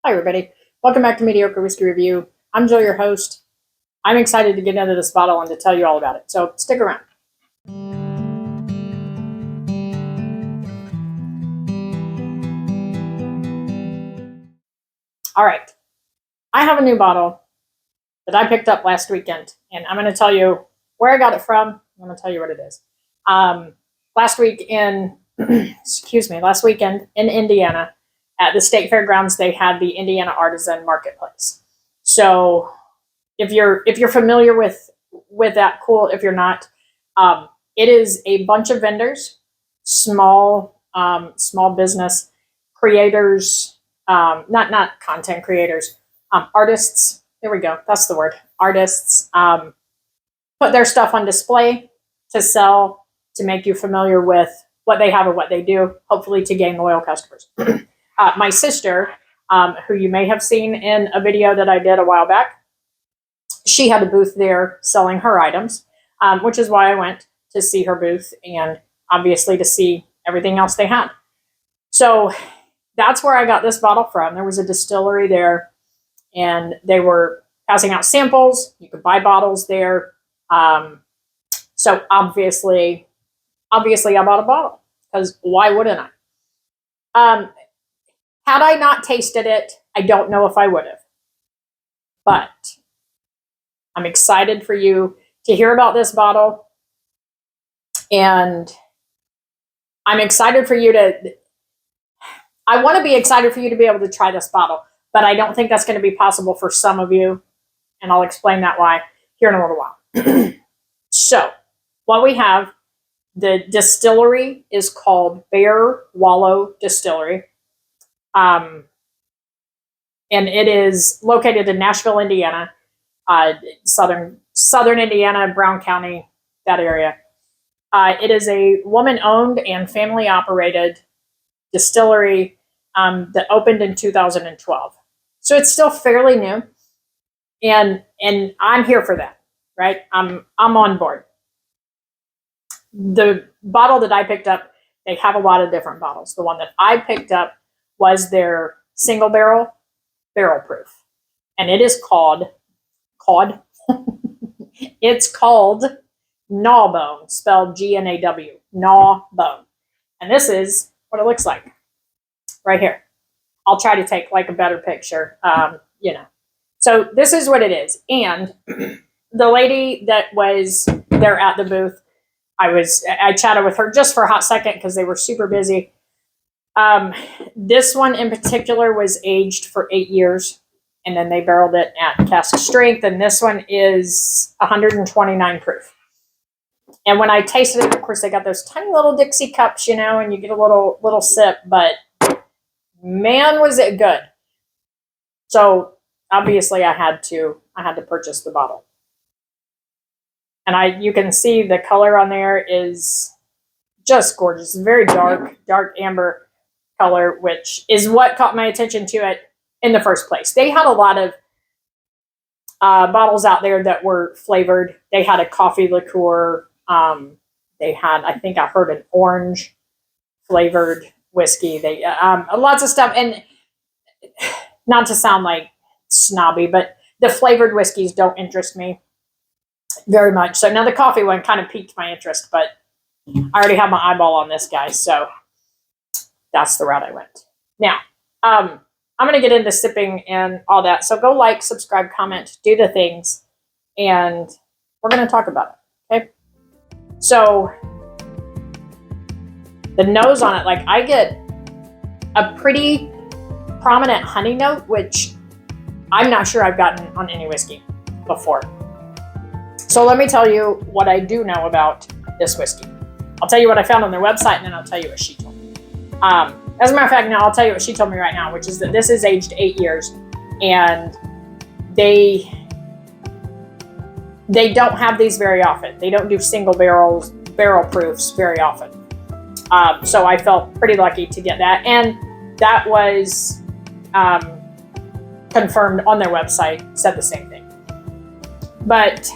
Hi everybody, welcome back to Mediocre Whiskey Review. I'm Joe, your host. I'm excited to get into this bottle and to tell you all about it, so stick around. All right, I have a new bottle that I picked up last weekend, and I'm going to tell you where I got it from. I'm going to tell you what it is. Last weekend in Indiana, at the state fairgrounds, they had the Indiana Artisan Marketplace. So if you're familiar with that, cool. If you're not, it is a bunch of vendors, small business creators, not content creators, artists. There we go. That's the word. Artists put their stuff on display to sell, to make you familiar with what they have and what they do, hopefully to gain loyal customers. My sister, who you may have seen in a video that I did a while back, she had a booth there selling her items, which is why I went to see her booth and obviously to see everything else they had. So that's where I got this bottle from. There was a distillery there and they were passing out samples. You could buy bottles there. So obviously I bought a bottle because why wouldn't I? Had I not tasted it, I don't know if I would have. But I'm excited for you to hear about this bottle. And I'm excited for you I want to be excited for you to be able to try this bottle. But I don't think that's going to be possible for some of you. And I'll explain that why here in a little while. So what we have, the distillery is called Wallow Distillery. And it is located in Nashville, Indiana, southern Indiana, Brown County, that area. It is a woman-owned and family-operated distillery that opened in 2012. So it's still fairly new, and I'm here for that, right? I'm on board. The bottle that I picked up, they have a lot of different bottles. The one that I picked up was their single barrel proof. And it is called it's called Gnaw Bone, spelled G-N-A-W, Gnaw Bone. And this is what it looks like right here. I'll try to take like a better picture, So this is what it is. And the lady that was there at the booth, I chatted with her just for a hot second because they were super busy. This one in particular was aged for 8 years, and then they barreled it at cask strength, and this one is 129 proof. And when I tasted it, of course, they got those tiny little Dixie cups, and you get a little sip, but man, was it good. So obviously I had to purchase the bottle. And you can see the color on there is just gorgeous. It's very dark amber color, which is what caught my attention to it in the first place. They had a lot of bottles out there that were flavored. They had a coffee liqueur. They had, I think I heard an orange flavored whiskey. They lots of stuff. And not to sound like snobby, but the flavored whiskeys don't interest me very much. So now the coffee one kind of piqued my interest, but I already have my eyeball on this guy, so that's the route I went. Now, I'm going to get into sipping and all that. So go like, subscribe, comment, do the things, and we're going to talk about it, okay? So the nose on it, like I get a pretty prominent honey note, which I'm not sure I've gotten on any whiskey before. So let me tell you what I do know about this whiskey. I'll tell you what I found on their website, and then I'll tell you what she told me. As a matter of fact, now I'll tell you what she told me right now, which is that this is aged 8 years, and they don't have these very often. They don't do single barrel proofs very often. So I felt pretty lucky to get that, and that was confirmed on their website, said the same thing. But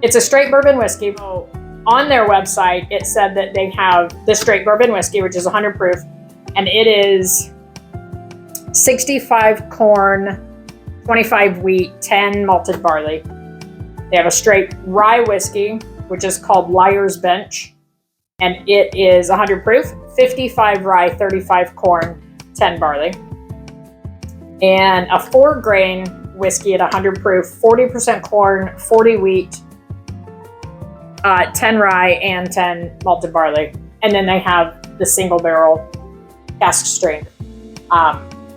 it's a straight bourbon whiskey. So on their website, it said that they have the straight bourbon whiskey, which is 100 proof, and it is 65 corn, 25 wheat, 10 malted barley. They have a straight rye whiskey, which is called Liar's Bench, and it is 100 proof, 55 rye, 35 corn, 10 barley. And a 4-grain whiskey at 100 proof, 40% corn, 40 wheat, 10 rye, and 10 malted barley. And then they have the single barrel cask strength.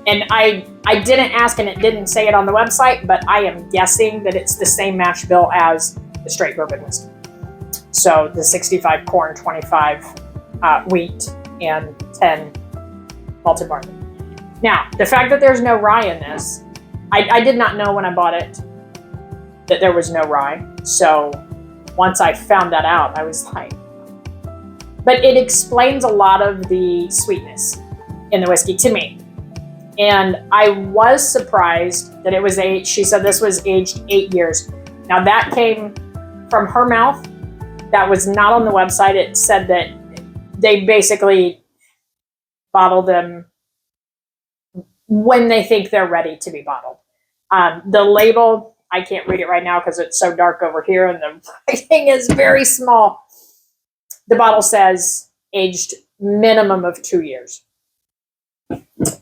And I didn't ask, and it didn't say it on the website, but I am guessing that it's the same mash bill as the straight bourbon whiskey. So the 65 corn, 25 wheat, and 10 malted barley. Now, the fact that there's no rye in this, I did not know when I bought it that there was no rye. So once I found that out, I was like, but it explains a lot of the sweetness in the whiskey to me. And I was surprised that it was aged. She said this was aged 8 years. Now that came from her mouth. That was not on the website. It said that they basically bottle them when they think they're ready to be bottled. The label, I can't read it right now because it's so dark over here and the writing is very small. The bottle says aged minimum of 2 years.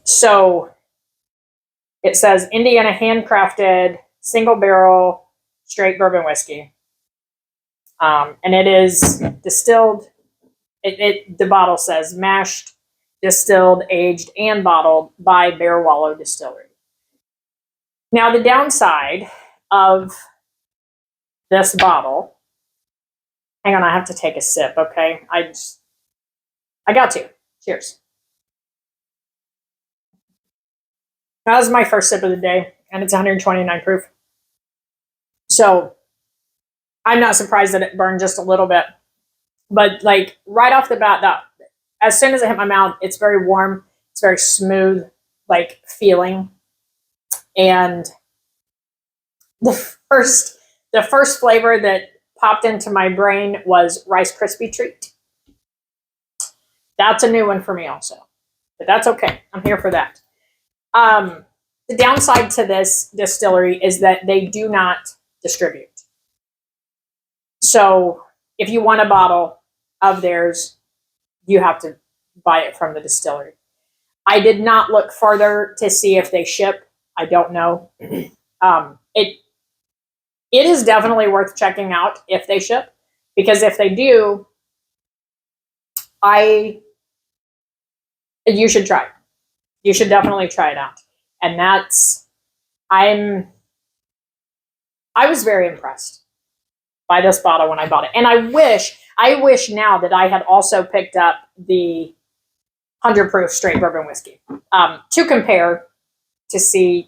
So it says Indiana handcrafted single barrel straight bourbon whiskey. And it is distilled. The bottle says mashed, distilled, aged, and bottled by Wallow Distillery. Now the downside of this bottle, hang on, I have to take a sip, okay? I got to. Cheers. That was my first sip of the day, and it's 129 proof. So I'm not surprised that it burned just a little bit. But like right off the bat, as soon as it hit my mouth, it's very warm. It's very smooth, like feeling. And the first flavor that popped into my brain was Rice Krispie Treat. That's a new one for me also, but that's okay. I'm here for that. The downside to this distillery is that they do not distribute. So if you want a bottle of theirs, you have to buy it from the distillery. I did not look further to see if they ship. I don't know. It is definitely worth checking out if they ship, because if they do, you should try it. You should definitely try it out. And I was very impressed by this bottle when I bought it. And I wish now that I had also picked up the 100 proof straight bourbon whiskey to compare, to see,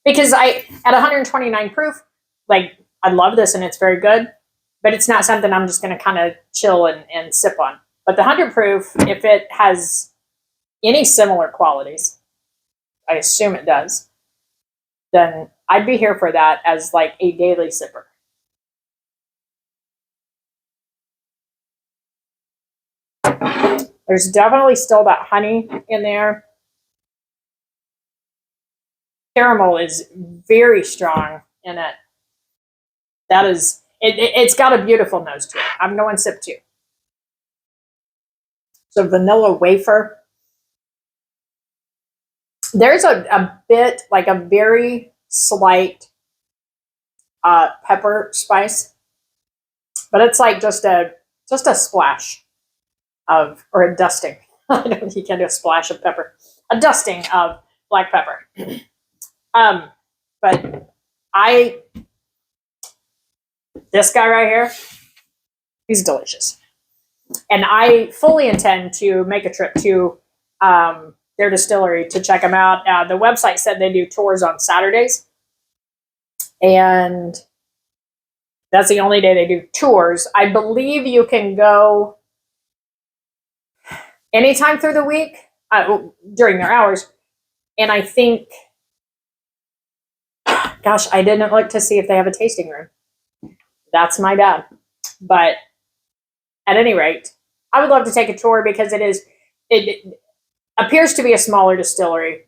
because at 129 proof, like, I love this and it's very good, but it's not something I'm just going to kind of chill and sip on. But the 100 proof, if it has any similar qualities, I assume it does, then I'd be here for that as like a daily sipper. There's definitely still that honey in there. Caramel is very strong in it. That is, it's got a beautiful nose to it. I'm going sip 2. So vanilla wafer. There's a bit, like a very slight pepper spice, but it's like just a splash of, or a dusting. I don't know if you can do a splash of pepper. A dusting of black pepper. But this guy right here, he's delicious. And I fully intend to make a trip to their distillery to check them out. The website said they do tours on Saturdays. And that's the only day they do tours. I believe you can go anytime through the week during their hours. And I think, gosh, I didn't look to see if they have a tasting room. That's my bad. But at any rate, I would love to take a tour, because it appears to be a smaller distillery.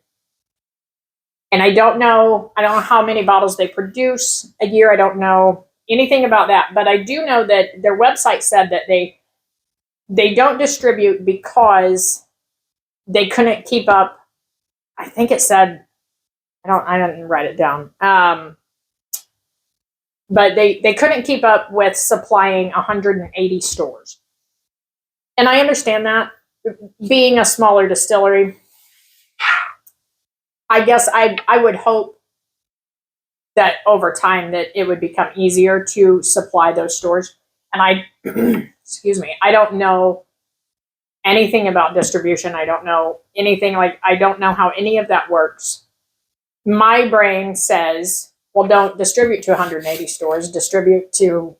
And I don't know how many bottles they produce a year. I don't know anything about that, but I do know that their website said that they don't distribute because they couldn't keep up. I think it said, I didn't write it down. But they couldn't keep up with supplying 180 stores. And I understand that, being a smaller distillery. I guess I would hope that over time that it would become easier to supply those stores. And excuse me, I don't know anything about distribution. I don't know anything, I don't know how any of that works. My brain says, well, don't distribute to 180 stores, distribute to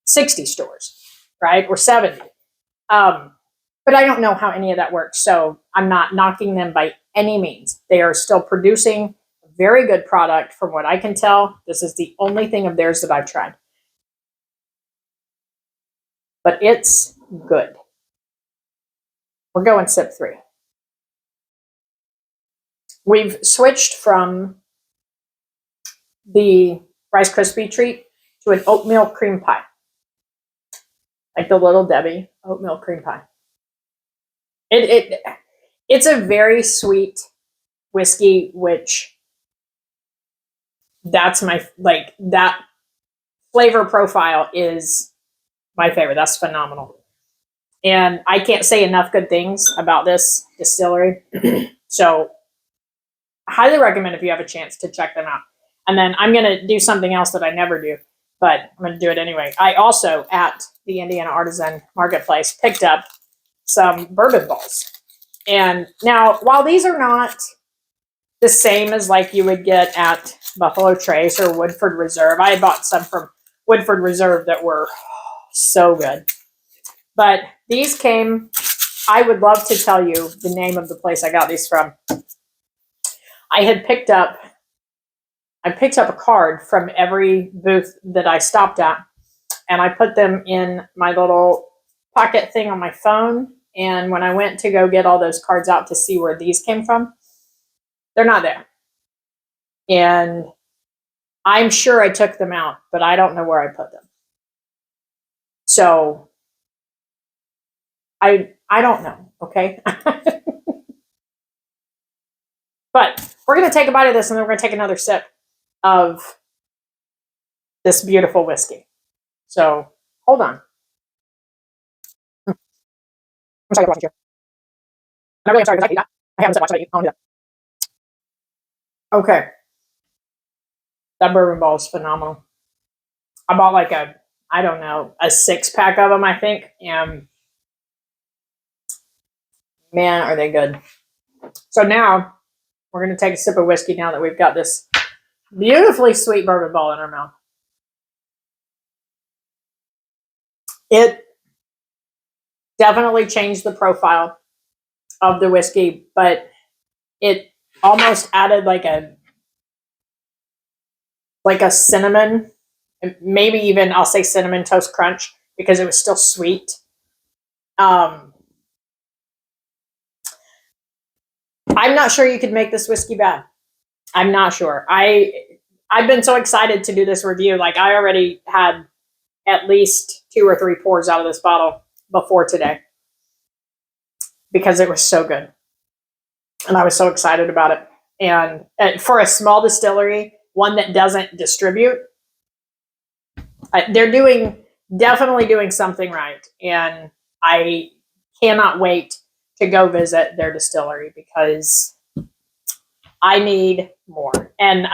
60 stores, right? Or 70. But I don't know how any of that works. So I'm not knocking them by any means. They are still producing a very good product from what I can tell. This is the only thing of theirs that I've tried. But it's good. We're going sip 3. We've switched from the Rice Krispie treat to an oatmeal cream pie. Like the Little Debbie oatmeal cream pie. It's a very sweet whiskey, which that's my, that flavor profile is my favorite. That's phenomenal. And I can't say enough good things about this distillery. So I highly recommend if you have a chance to check them out. And then I'm going to do something else that I never do, but I'm going to do it anyway. I also, at the Indiana Artisan Marketplace, picked up some bourbon balls. And now, while these are not the same as like you would get at Buffalo Trace or Woodford Reserve, I bought some from Woodford Reserve that were so good. But these came, I would love to tell you the name of the place I got these from. I picked up a card from every booth that I stopped at, and I put them in my little pocket thing on my phone. And when I went to go get all those cards out to see where these came from, they're not there. And I'm sure I took them out, but I don't know where I put them. So I don't know, okay? But we're going to take a bite of this, and then we're going to take another sip of this beautiful whiskey. So hold on. I'm sorry to watch you. I'm really sorry because I hate that. I haven't said watch what I eat. I don't do that. Okay. That bourbon ball is phenomenal. I bought like a 6-pack of them, I think. And man, are they good. So now we're going to take a sip of whiskey now that we've got this beautifully sweet bourbon ball in our mouth. It definitely changed the profile of the whiskey, but it almost added like a cinnamon, maybe even I'll say cinnamon toast crunch, because it was still sweet. I'm not sure you could make this whiskey bad. I'm not sure. I've been so excited to do this review. Like, I already had at least 2 or 3 pours out of this bottle before today because it was so good. And I was so excited about it. And for a small distillery, one that doesn't distribute, they're definitely doing something right. And I cannot wait to go visit their distillery because I need more. And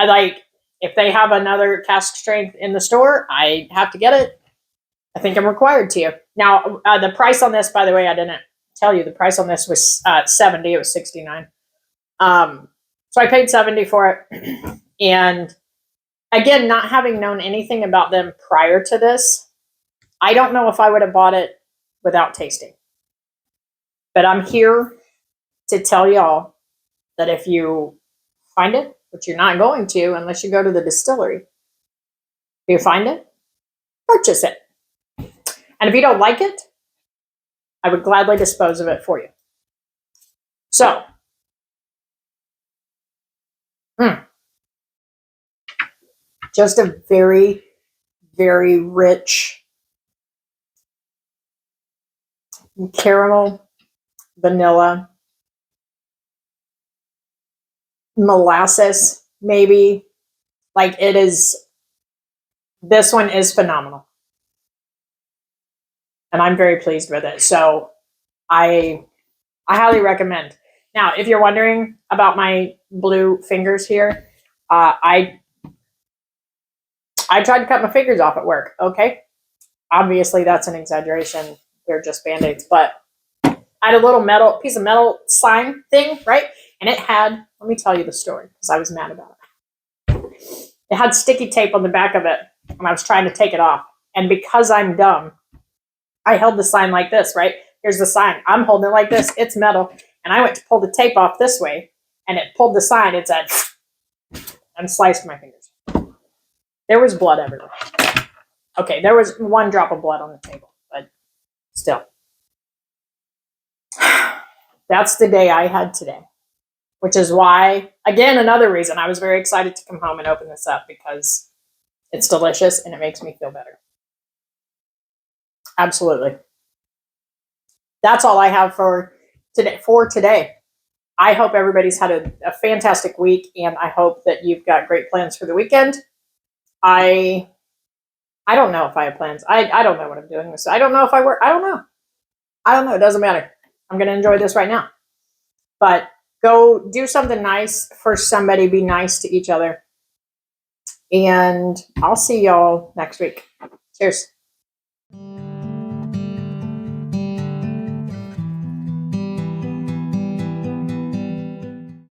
if they have another cask strength in the store, I have to get it. I think I'm required to. Now, the price on this, by the way, I didn't tell you, the price on this was $70. It was $69. So I paid $70 for it. And again, not having known anything about them prior to this, I don't know if I would have bought it without tasting. But I'm here to tell y'all that if you find it, which you're not going to unless you go to the distillery, if you find it, purchase it. And if you don't like it, I would gladly dispose of it for you. So, Just a very, very rich caramel, vanilla, molasses, maybe. Like it is, this one is phenomenal. And I'm very pleased with it. So I highly recommend. Now, if you're wondering about my blue fingers here, I tried to cut my fingers off at work. Okay, obviously that's an exaggeration. They're just band-aids, but I had a little piece of metal sign thing, right? And it had, let me tell you the story because I was mad about it. It had sticky tape on the back of it, and I was trying to take it off. And because I'm dumb, I held the sign like this, right? Here's the sign. I'm holding it like this. It's metal. And I went to pull the tape off this way, and it pulled the sign. It said, and sliced my fingers. There was blood everywhere. Okay, there was 1 drop of blood on the table, but still. That's the day I had today, which is why, again, another reason I was very excited to come home and open this up, because it's delicious and it makes me feel better. Absolutely. That's all I have for today. I hope everybody's had a fantastic week, and I hope that you've got great plans for the weekend. I don't know if I have plans. I don't know what I'm doing this. I don't know if I work. I don't know. It doesn't matter. I'm going to enjoy this right now. But go do something nice for somebody. Be nice to each other. And I'll see y'all next week. Cheers.